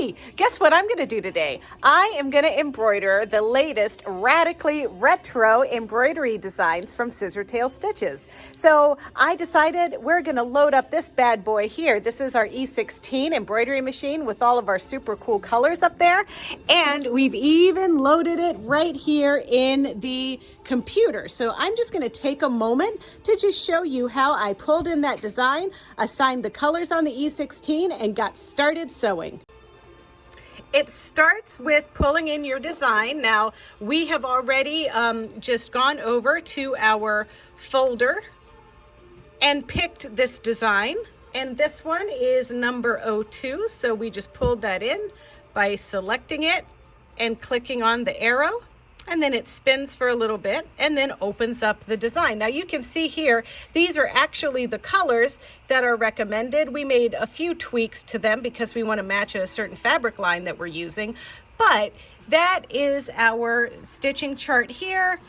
Hey, guess what I'm going to do today? I am going to embroider the latest radically retro embroidery designs from Scissortail Stitches. So I decided we're going to load up this bad boy here. This is our E16 embroidery machine with all of our super cool colors up there. And we've even loaded it right here in the computer. So I'm just going to take a moment to just show you how I pulled in that design, assigned the colors on the E16, and got started sewing. It starts with pulling in your design. Now, we have already just gone over to our folder and picked this design. And this one is number 02. So we just pulled that in by selecting it and clicking on the arrow. And then it spins for a little bit and then opens up the design. Now you can see here, these are actually the colors that are recommended. We made a few tweaks to them because we want to match a certain fabric line that we're using, but that is our stitching chart here.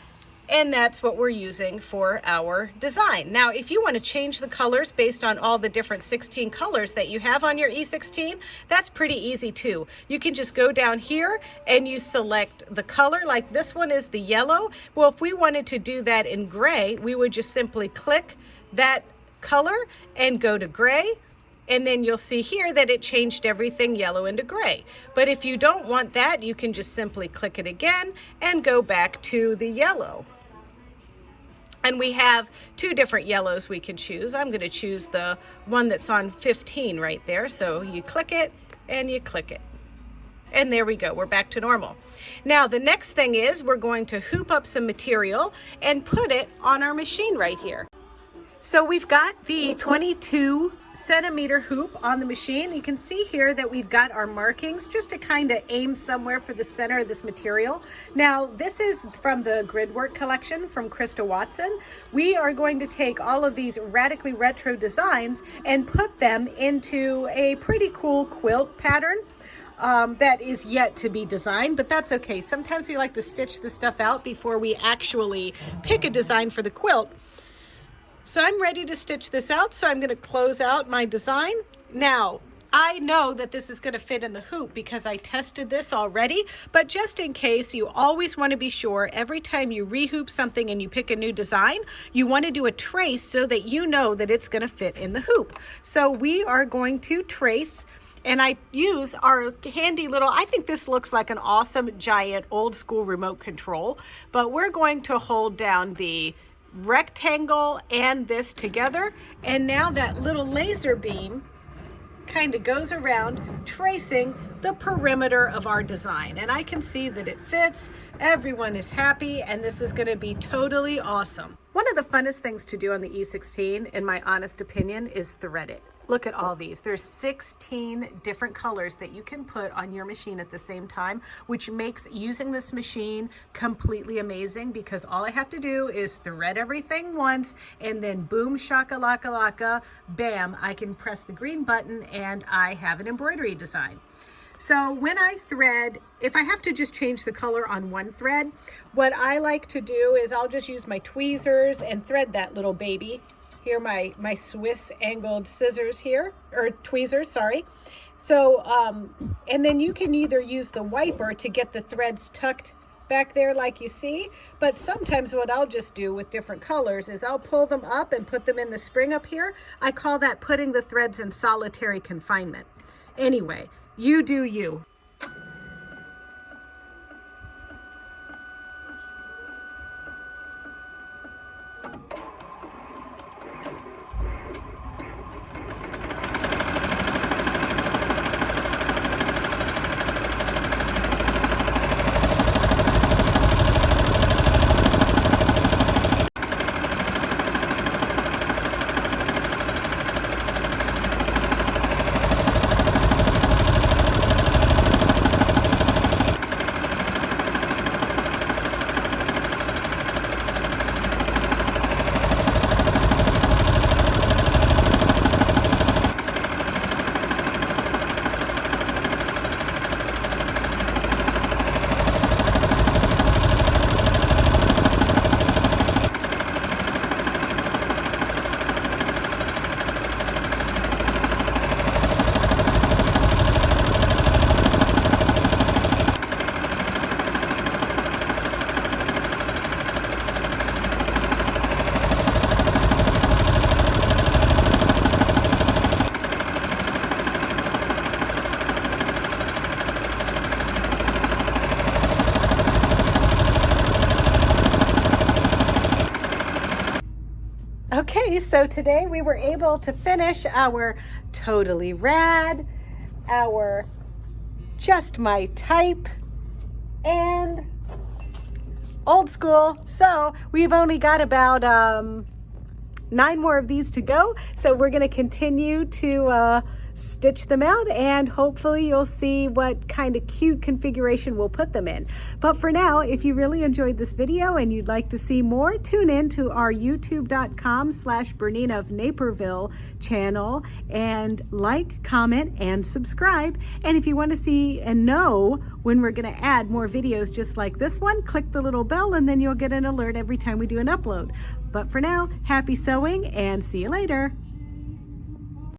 And that's what we're using for our design. Now, if you want to change the colors based on all the different 16 colors that you have on your E16, that's pretty easy too. You can just go down here and you select the color, like this one is the yellow. Well, if we wanted to do that in gray, we would just simply click that color and go to gray. And then you'll see here that it changed everything yellow into gray. But if you don't want that, you can just simply click it again and go back to the yellow. And we have two different yellows we can choose. I'm going to choose the one that's on 15 right there. So you click it and you click it. And there we go, we're back to normal. Now the next thing is we're going to hoop up some material and put it on our machine right here. So we've got the 22-centimeter hoop on the machine. You can see here that we've got our markings just to kind of aim somewhere for the center of this material. Now, this is from the Gridwork collection from Krista Watson. We are going to take all of these radically retro designs and put them into a pretty cool quilt pattern. That is yet to be designed, but that's okay. Sometimes we like to stitch the stuff out before we actually pick a design for the quilt. So I'm ready to stitch this out, so I'm going to close out my design. Now, I know that this is going to fit in the hoop because I tested this already, but just in case, you always want to be sure every time you rehoop something and you pick a new design, you want to do a trace so that you know that it's going to fit in the hoop. So we are going to trace, and I use our handy little, I think this looks like an awesome giant old school remote control, but we're going to hold down the rectangle and this together, and now that little laser beam kind of goes around tracing the perimeter of our design, and I can see that it fits. Everyone is happy, and this is going to be totally awesome. One of the funnest things to do on the E16, in my honest opinion, is thread it. Look at all these. There's 16 different colors that you can put on your machine at the same time, which makes using this machine completely amazing because all I have to do is thread everything once and then boom, shaka-laka-laka, bam, I can press the green button and I have an embroidery design. So when I thread, if I have to just change the color on one thread, what I like to do is I'll just use my tweezers and thread that little baby. Here, my Swiss angled scissors here, or tweezers, sorry. So, and then you can either use the wiper to get the threads tucked back there like you see, but sometimes what I'll just do with different colors is I'll pull them up and put them in the spring up here. I call that putting the threads in solitary confinement. Anyway, you do you. Okay, so today we were able to finish our Totally Rad, our Just My Type, and Old School. So we've only got about 9 more of these to go. So we're going to continue to stitch them out, and hopefully you'll see what kind of cute configuration we'll put them in. But for now, if you really enjoyed this video and you'd like to see more, tune in to our youtube.com/BERNINA of Naperville channel and like, comment, and subscribe. And if you want to see and know when we're going to add more videos just like this one, click the little bell and then you'll get an alert every time we do an upload. But for now, happy sewing and see you later.